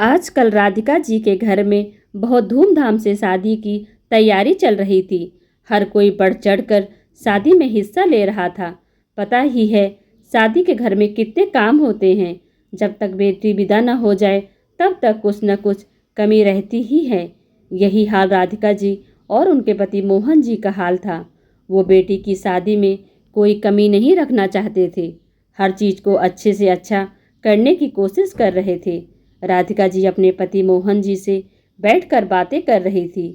आजकल राधिका जी के घर में बहुत धूमधाम से शादी की तैयारी चल रही थी। हर कोई बढ़ चढ़कर शादी में हिस्सा ले रहा था। पता ही है शादी के घर में कितने काम होते हैं। जब तक बेटी विदा न हो जाए तब तक कुछ न कुछ कमी रहती ही है। यही हाल राधिका जी और उनके पति मोहन जी का हाल था। वो बेटी की शादी में कोई कमी नहीं रखना चाहते थे। हर चीज़ को अच्छे से अच्छा करने की कोशिश कर रहे थे। राधिका जी अपने पति मोहन जी से बैठकर बातें कर रही थी।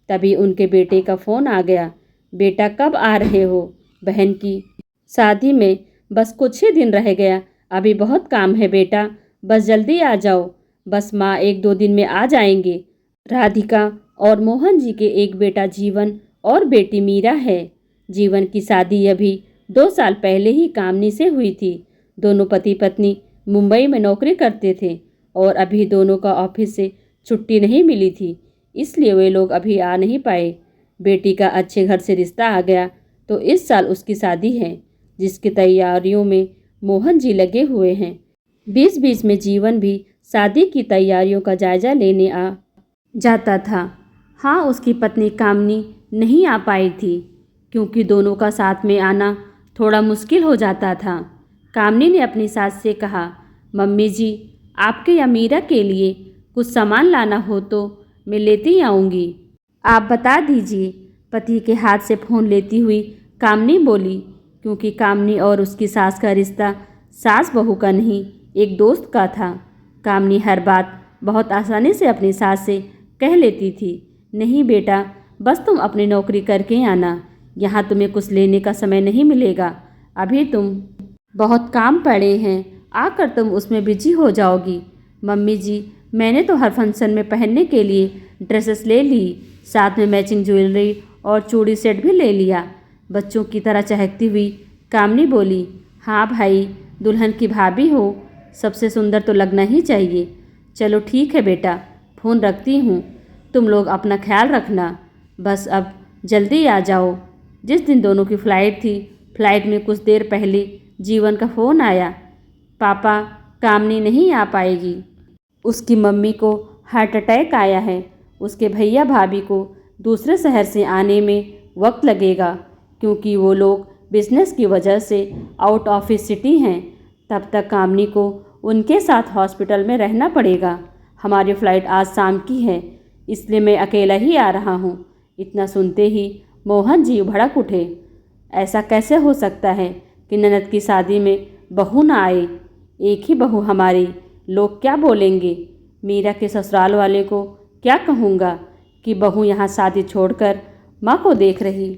तभी उनके बेटे का फ़ोन आ गया। बेटा कब आ रहे हो? बहन की शादी में बस कुछ ही दिन रह गया। अभी बहुत काम है बेटा, बस जल्दी आ जाओ। बस माँ 1-2 दिन में आ जाएंगे। राधिका और मोहन जी के एक बेटा जीवन और बेटी मीरा है। जीवन की शादी अभी 2 साल पहले ही कामनी से हुई थी। दोनों पति पत्नी मुंबई में नौकरी करते थे और अभी दोनों का ऑफिस से छुट्टी नहीं मिली थी, इसलिए वे लोग अभी आ नहीं पाए। बेटी का अच्छे घर से रिश्ता आ गया तो इस साल उसकी शादी है, जिसकी तैयारियों में मोहन जी लगे हुए हैं। बीच बीच में जीवन भी शादी की तैयारियों का जायजा लेने आ जाता था। हाँ, उसकी पत्नी कामनी नहीं आ पाई थी क्योंकि दोनों का साथ में आना थोड़ा मुश्किल हो जाता था। कामनी ने अपनी सास से कहा, मम्मी जी, आपके या मीरा के लिए कुछ सामान लाना हो तो मैं लेती आऊँगी, आप बता दीजिए। पति के हाथ से फ़ोन लेती हुई कामनी बोली, क्योंकि कामनी और उसकी सास का रिश्ता सास बहू का नहीं, एक दोस्त का था। कामनी हर बात बहुत आसानी से अपनी सास से कह लेती थी। नहीं बेटा, बस तुम अपनी नौकरी करके आना, यहाँ तुम्हें कुछ लेने का समय नहीं मिलेगा। अभी तुम बहुत काम पड़े हैं, आकर तुम उसमें बिजी हो जाओगी। मम्मी जी, मैंने तो हर फंक्शन में पहनने के लिए ड्रेसेस ले ली, साथ में मैचिंग ज्वेलरी और चूड़ी सेट भी ले लिया। बच्चों की तरह चहकती हुई कामनी बोली, हाँ भाई, दुल्हन की भाभी हो, सबसे सुंदर तो लगना ही चाहिए। चलो ठीक है बेटा, फ़ोन रखती हूँ, तुम लोग अपना ख्याल रखना। बस अब जल्दी आ जाओ। जिस दिन दोनों की फ़्लाइट थी, फ़्लाइट में कुछ देर पहले जीवन का फ़ोन आया, पापा, कामनी नहीं आ पाएगी। उसकी मम्मी को हार्ट अटैक आया है। उसके भैया भाभी को दूसरे शहर से आने में वक्त लगेगा क्योंकि वो लोग बिजनेस की वजह से आउट ऑफ सिटी हैं। तब तक कामनी को उनके साथ हॉस्पिटल में रहना पड़ेगा। हमारी फ़्लाइट आज शाम की है, इसलिए मैं अकेला ही आ रहा हूँ। इतना सुनते ही मोहन जी भड़क उठे। ऐसा कैसे हो सकता है कि ननद की शादी में बहू ना आए? एक ही बहू हमारी, लोग क्या बोलेंगे? मीरा के ससुराल वाले को क्या कहूँगा कि बहू यहाँ शादी छोड़कर माँ को देख रही।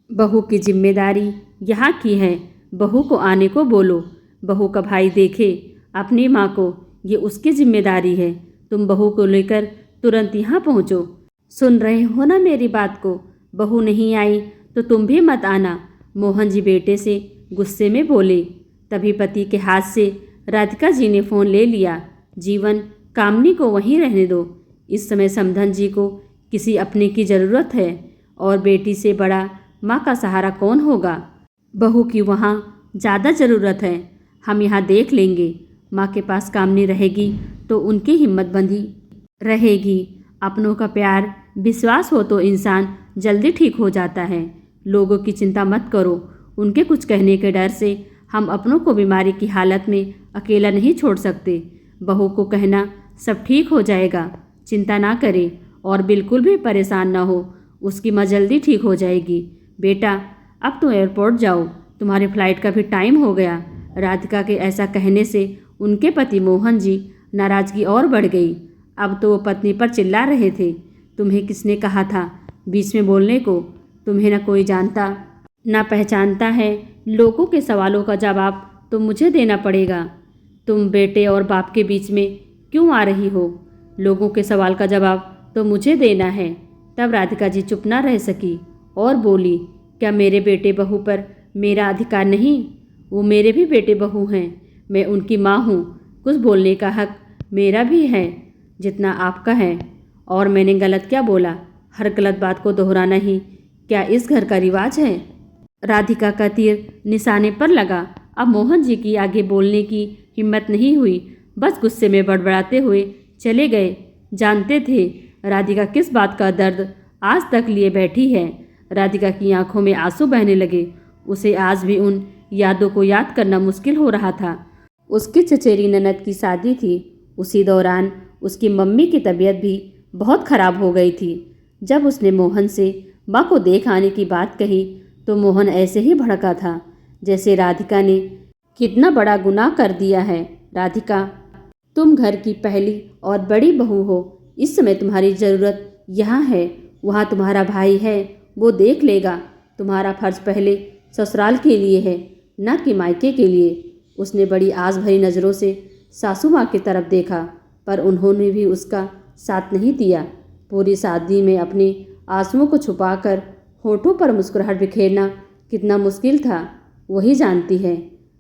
बहू की जिम्मेदारी यहाँ की है, बहू को आने को बोलो। बहू का भाई देखे अपनी माँ को, ये उसकी जिम्मेदारी है। तुम बहू को लेकर तुरंत यहाँ पहुँचो। सुन रहे हो ना मेरी बात को? बहू नहीं आई तो तुम भी मत आना, मोहन जी बेटे से गुस्से में बोले। तभी पति के हाथ से राधिका जी ने फ़ोन ले लिया। जीवन, कामनी को वहीं रहने दो। इस समय समधन जी को किसी अपने की ज़रूरत है और बेटी से बड़ा माँ का सहारा कौन होगा? बहू की वहाँ ज़्यादा ज़रूरत है। हम यहाँ देख लेंगे। माँ के पास कामनी रहेगी तो उनकी हिम्मत बंधी रहेगी। अपनों का प्यार विश्वास हो तो इंसान जल्दी ठीक हो जाता है। लोगों की चिंता मत करो। उनके कुछ कहने के डर से हम अपनों को बीमारी की हालत में अकेला नहीं छोड़ सकते। बहू को कहना सब ठीक हो जाएगा, चिंता ना करें और बिल्कुल भी परेशान ना हो। उसकी माँ जल्दी ठीक हो जाएगी। बेटा, अब तो एयरपोर्ट जाओ, तुम्हारी फ़्लाइट का भी टाइम हो गया। राधिका के ऐसा कहने से उनके पति मोहन जी नाराज़गी और बढ़ गई। अब तो वो पत्नी पर चिल्ला रहे थे, तुम्हें किसने कहा था बीच में बोलने को? तुम्हें न कोई जानता ना पहचानता है। लोगों के सवालों का जवाब तो मुझे देना पड़ेगा। तुम बेटे और बाप के बीच में क्यों आ रही हो? लोगों के सवाल का जवाब तो मुझे देना है। तब राधिका जी चुप ना रह सकी और बोली, क्या मेरे बेटे बहू पर मेरा अधिकार नहीं? वो मेरे भी बेटे बहू हैं, मैं उनकी माँ हूँ। कुछ बोलने का हक मेरा भी है जितना आपका है। और मैंने गलत क्या बोला? हर गलत बात को दोहराना ही क्या इस घर का रिवाज है? राधिका का तीर निशाने पर लगा। अब मोहन जी की आगे बोलने की हिम्मत नहीं हुई। बस गुस्से में बड़बड़ाते हुए चले गए। जानते थे राधिका किस बात का दर्द आज तक लिए बैठी है। राधिका की आंखों में आंसू बहने लगे। उसे आज भी उन यादों को याद करना मुश्किल हो रहा था। उसकी चचेरी ननद की शादी थी। उसी दौरान उसकी मम्मी की तबीयत भी बहुत खराब हो गई थी। जब उसने मोहन से माँ को देख आने की बात कही तो मोहन ऐसे ही भड़का था जैसे राधिका ने कितना बड़ा गुनाह कर दिया है। राधिका, तुम घर की पहली और बड़ी बहू हो। इस समय तुम्हारी ज़रूरत यहाँ है। वहाँ तुम्हारा भाई है, वो देख लेगा। तुम्हारा फर्ज पहले ससुराल के लिए है, न कि मायके के लिए। उसने बड़ी आस भरी नज़रों से सासू माँ की तरफ देखा, पर उन्होंने भी उसका साथ नहीं दिया। पूरी शादी में अपने आंसुओं को छुपाकर होठों पर मुस्कुराहट बिखेरना कितना मुश्किल था, वही जानती है।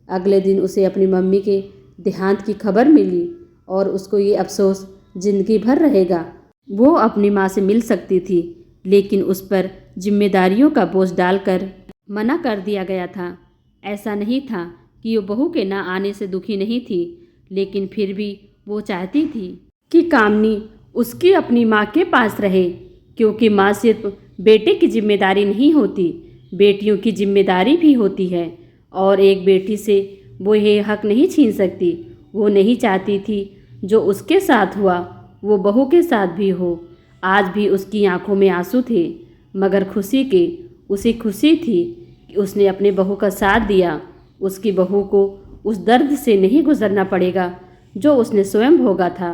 अगले दिन उसे अपनी मम्मी के देहांत की खबर मिली और उसको ये अफसोस जिंदगी भर रहेगा। वो अपनी माँ से मिल सकती थी, लेकिन उस पर जिम्मेदारियों का बोझ डालकर मना कर दिया गया था। ऐसा नहीं था कि वो बहू के ना आने से दुखी नहीं थी, लेकिन फिर भी वो चाहती थी कि कामनी उसकी अपनी माँ के पास रहे, क्योंकि माँ सिर्फ बेटे की जिम्मेदारी नहीं होती, बेटियों की जिम्मेदारी भी होती है। और एक बेटी से वो ये हक नहीं छीन सकती। वो नहीं चाहती थी जो उसके साथ हुआ वो बहू के साथ भी हो। आज भी उसकी आंखों में आंसू थे, मगर खुशी के। उसे खुशी थी कि उसने अपने बहू का साथ दिया। उसकी बहू को उस दर्द से नहीं गुजरना पड़ेगा जो उसने स्वयं भोगा था।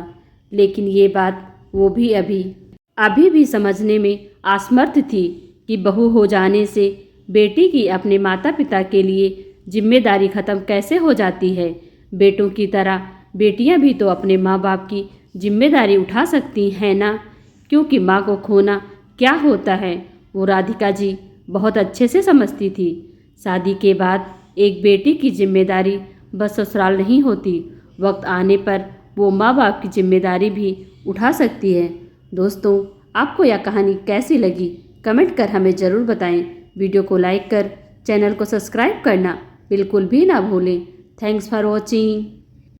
लेकिन ये बात वो भी अभी भी समझने में असमर्थ थी कि बहू हो जाने से बेटी की अपने माता पिता के लिए जिम्मेदारी ख़त्म कैसे हो जाती है। बेटों की तरह बेटियां भी तो अपने माँ बाप की जिम्मेदारी उठा सकती हैं ना, क्योंकि माँ को खोना क्या होता है वो राधिका जी बहुत अच्छे से समझती थी। शादी के बाद एक बेटी की जिम्मेदारी बस ससुराल नहीं होती, वक्त आने पर वो माँ बाप की जिम्मेदारी भी उठा सकती है। दोस्तों, आपको यह कहानी कैसी लगी कमेंट कर हमें ज़रूर बताएं। वीडियो को लाइक कर चैनल को सब्सक्राइब करना बिल्कुल भी ना भूलें। Thanks for watching.